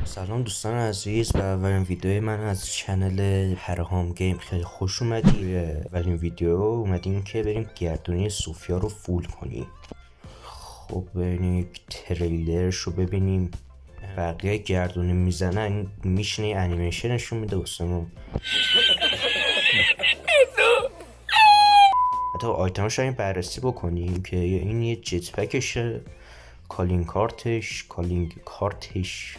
سلام دوستان عزیز، به اولین ویدیو من از چنل پرهام گیم خیلی خوش اومدی. اولین ویدیو اومدیم که بریم گردونی سوفیا رو فول کنیم. خب بریم تریلرش رو ببینیم. بقیه گردونی میزنن میشنه انیمیشن نشون میده واسمون. حتی آیتماش رو بررسی بکنیم که این یه جت پکشه، کالینگ کارتش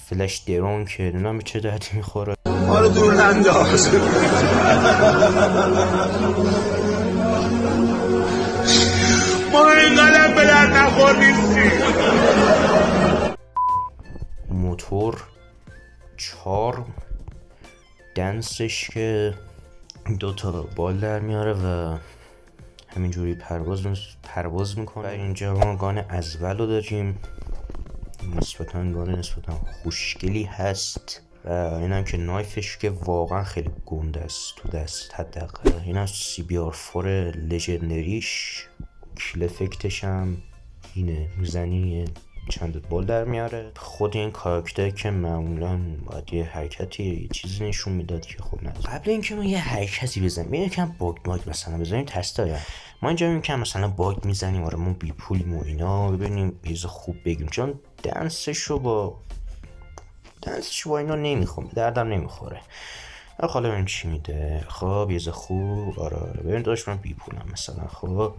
فلش درون که نمیدونم چه دردی میخوره. آره دور انداز. ما اینقدر به درد نخور نیستیم. موتور 4 دنسش که 2 تا بال در میاره و همینجوری پرواز میکنه. اینجا ما گان ازول رو داریم، نسبتا خوشگلی هست و اینم که نایفش که واقعا خیلی گنده است تو دست. حداقل اینم CBR4 لژندریش، کیل افکتش هم اینه، میزنی چند بال در میاره. خود این کاراکتر که معمولا باید یه حرکتی یه چیزی نشون میداد که خب نداره. قبل اینکه ما یه حرکتی بزنیم یکم باگ مثلا بزنیم تست داره. ما اینجا میگم مثلا باگ میزنیم، آره ما بی پولیم و اینا، ببینیم چیز خوب بگیم، چون دنسشو با اینا نمیخوام، دردم نمیخوره. حالا ببین چی میده. خب یه خوب، آره ببین داشت من بی پولم مثلا. خب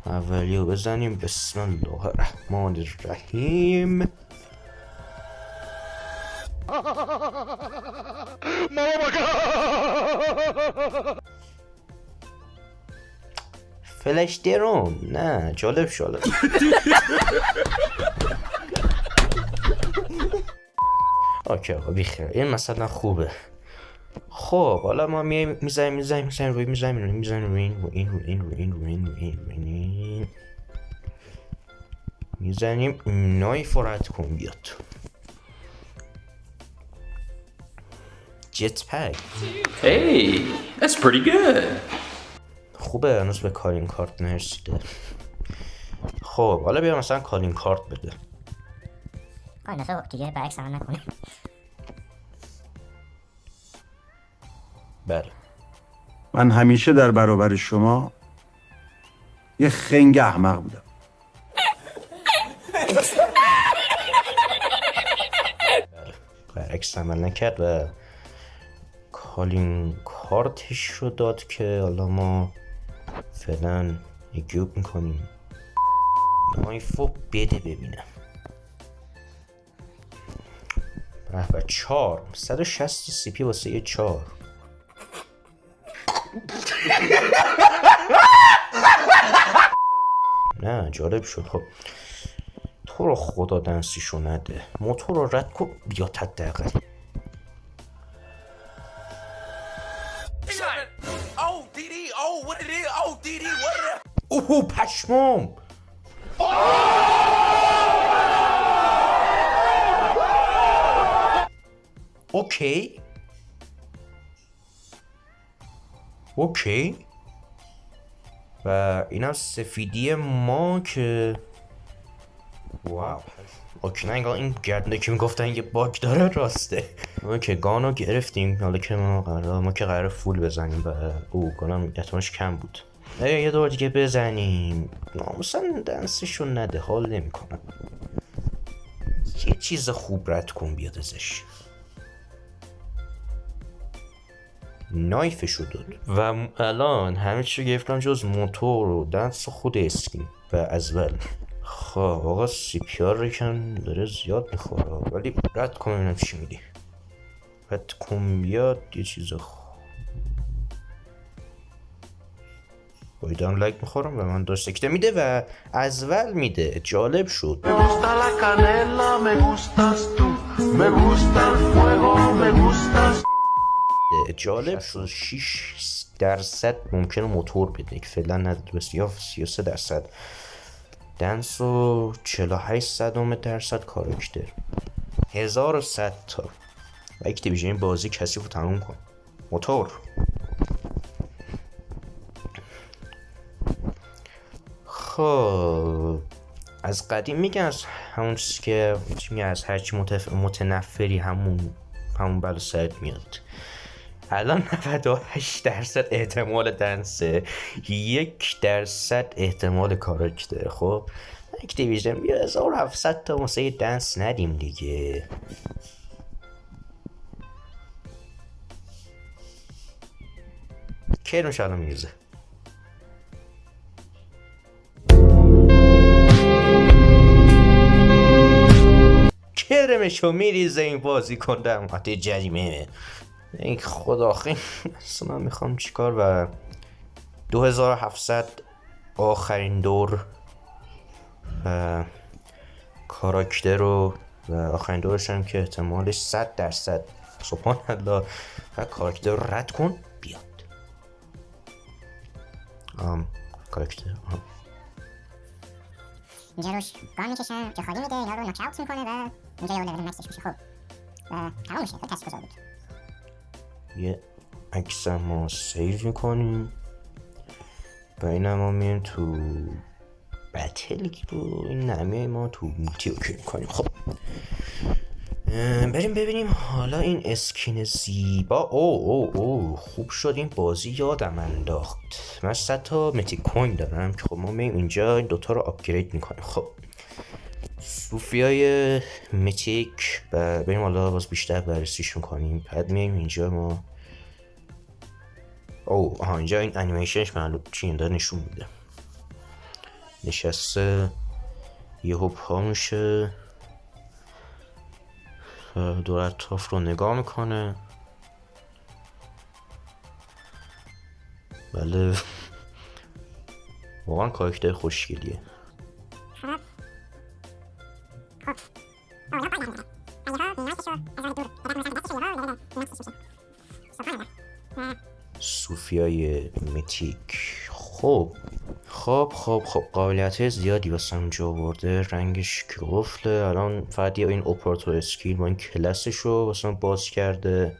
اولیو بزنیم. بسم الله الرحمن الرحیم. فلش درون نه جالب شد. اوکی آقا بیخیر، این مثلا خوبه. خب حالا ما میزنیم روی این میزنیم نایف رد کن بیاد. جت پک. Hey, that's pretty good. خوبه، هنوز به کالینگ کارت نرسیده. خب حالا بیا مثلا کالینگ کارت بده. این دفعه دیگه برعکس عمل نکنه. بله من همیشه در برابر شما یه خنگ احمق بودم. برعکس عمل نکرد و کالینگ کارتش رو داد که حالا ما فعلا اگیوب میکنیم. نایفو بده ببینم. و 4 160 CP واسه یه 4. نه جالب شد. خب تو رو خدا دنسیشو نده، موتور رو رد کن بیا حداقل. اوه پشمام. اوکی و اینم سفیدی ما که واو. اوکی نه انگار این گردنده که میگفتن یه باگ داره راسته. ما که گانو گرفتیم، حالا که ما که قرار فول بزنیم و گانم احتمالش کم بود. یه دور دیگه بزنیم. ناموسن دنسشون نده، حال نمیکنم. یه چیز خوب رد کن بیاد ازش. نایفشو داد و الان همه چی رو گرفتم جز موتور و دنس خود اسکین و ازول. خب آقا CPR رو داره زیاد میخوره، ولی رد کن ببینم چی میدی. رد کن بیاد یه چیز بایدم لایک میخورم و من داشت سکته میده و ازول میده. جالب شد. جالب شد. 6% ممکنه موتور بده که فعلا نداره، بس یا 33% دنس و 48% کاراکتر. 1100 تا و اکتیویژن بازی کثیف رو تموم کن. موتور خب از قدیم میگن از همون چیزی که میگن از هرچی متنفری همون بلا سرت میاد. الان 98% احتمال دنسه، 1% احتمال کاراکتر. خب اکتیویژن بیا 1700 تا واسه دنس ندیم دیگه. کرمش الان میرزه. کرمشو میریزه این بازی کندم حتی جریمه. این خدا خیلی اصلا میخوام چیکار. و 2700 آخرین دور و کاراکتر رو و آخرین دورش هم که احتمالش 100%. سبحان الله. و کاراکتر رو رد کن بیاد. کاراکتر اینجا روش گان میکشم که خالی میده، اینا رو ناک اوت میکنه و اینجا یه لول مکسش میشه. خب و تمام میشه. خیلی تاثیرگذار بود. یه عکس ما سیو میکنیم و این هم ما میایم تو بتل و این نمیه ما تو مولتی اوکی میکنیم. خب بریم ببینیم حالا این اسکین زیبا. او خوب شد این بازی یادم انداخت. من 100 تا متیک کوین دارم که خب ما میایم اینجا این دوتا رو آپگرید میکنیم. خب صوفیای متیک و بریم حالا باز بیشتر بررسیش میکنیم. بعد میایم اینجا ما اینجا این انیمیشنش معلوم چی داره نشون میده. نشسته یهو پا میشه دور اطراف رو نگاه میکنه. بله واقعا کاراکتر خوشگلیه. صوفیای متیک. خب قابلیت زیادی واسه اونجا آورده. رنگش که قفله. الان فقط این اپراتور اسکیل با این کلاسش رو واسه باز کرده.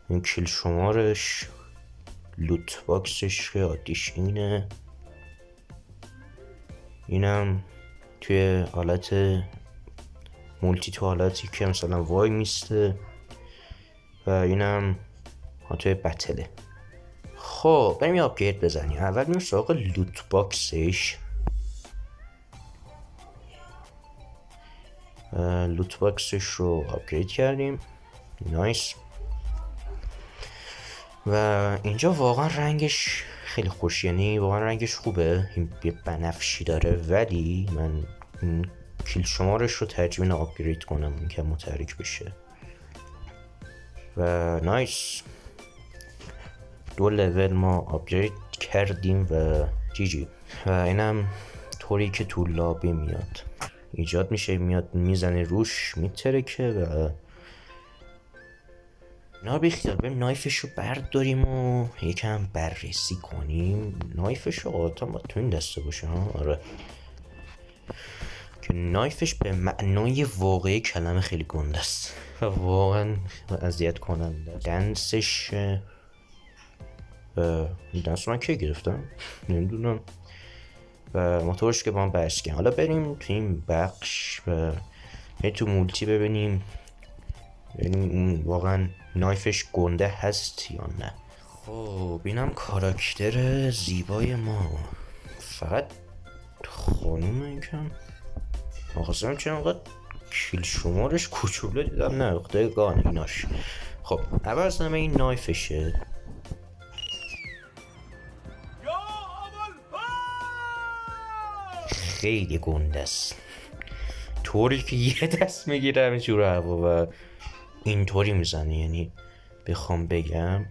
این کیل شمارش، لوت باکسش که عادیش اینه. اینم توی حالت مولتی، تو حالتی که مثلا وای میسته. و اینم توی بتله. خب بریم یه آپگرید بزنیم. اول میریم سراغ لوت باکسش. لوت باکسش رو آپگرید کردیم. نایس. و اینجا واقعا رنگش خیلی خوش، یعنی واقعا رنگش خوبه. این یه بنفشی داره ولی من کیل شمارش رو ترجیح میدم آپگرید کنم این که متحرک بشه. و نایس. 2 لول ما آپگرید کردیم و جی. و اینم طوری که تو لابی میاد ایجاد میشه، میاد میزنه روش میترکه و اینا بیخیال. بریم نایفش رو برداریم و یکم بررسی کنیم. نایفش رو آتا ما تو این دسته باشه. آره که نایفش به معنای واقعی کلمه خیلی گنده است و واقعا اذیت کننده. دنسش دنس من که گرفتم نمیدونم. و موتورش که با هم بحث کنیم. حالا بریم تو این بخش و تو مولتی ببینیم اون واقعا نایفش گنده هست یا نه. خب اینم کاراکتر زیبای ما. فقط خانوم یکم آخستم چه انقدر کیل شمارش کوچوله دیدم. نه خدای گان ایناش. خب اول از همه این نایفشه. خیلی گنده است. طوری که یه دست میگیره همینجور هوا و اینطوری میزنه. یعنی بخوام بگم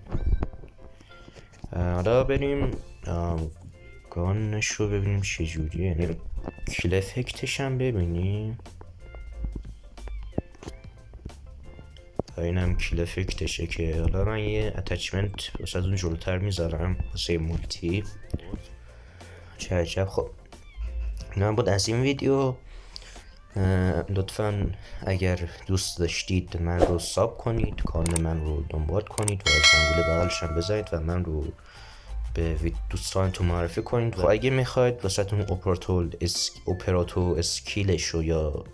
حالا بریم گانش رو ببینیم چجوریه. یعنی کیل افکتش هم ببینیم. اینم کیل افکتشه که حالا من یه اتچمنت واسه اون جلوتر میذارم واسه مولتی. چه عجب. خب این بود از این ویدیو. لطفا اگر دوست داشتید من رو ساب کنید، کانال من رو دنبال کنید و زنگوله بغلش هم بزنید و من رو به دوستانتون معرفی کنید. خب اگه میخواید واسهتون اپراتو اسکیلشو یا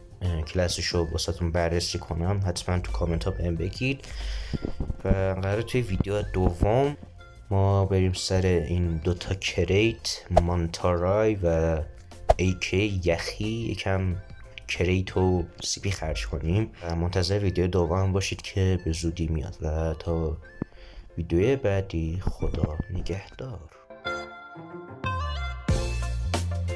کلاسشو واسهتون بررسی کنم حتما تو کامنت ها بهم بگید. و قراره توی ویدیو دوم ما بریم سر این دوتا کریت مانتارای و ایکی یخی یکم کریت و سیپی خرج کنیم و منتظر ویدیو دوم باشید که به زودی میاد. و تا ویدیو بعدی خدا نگهدار.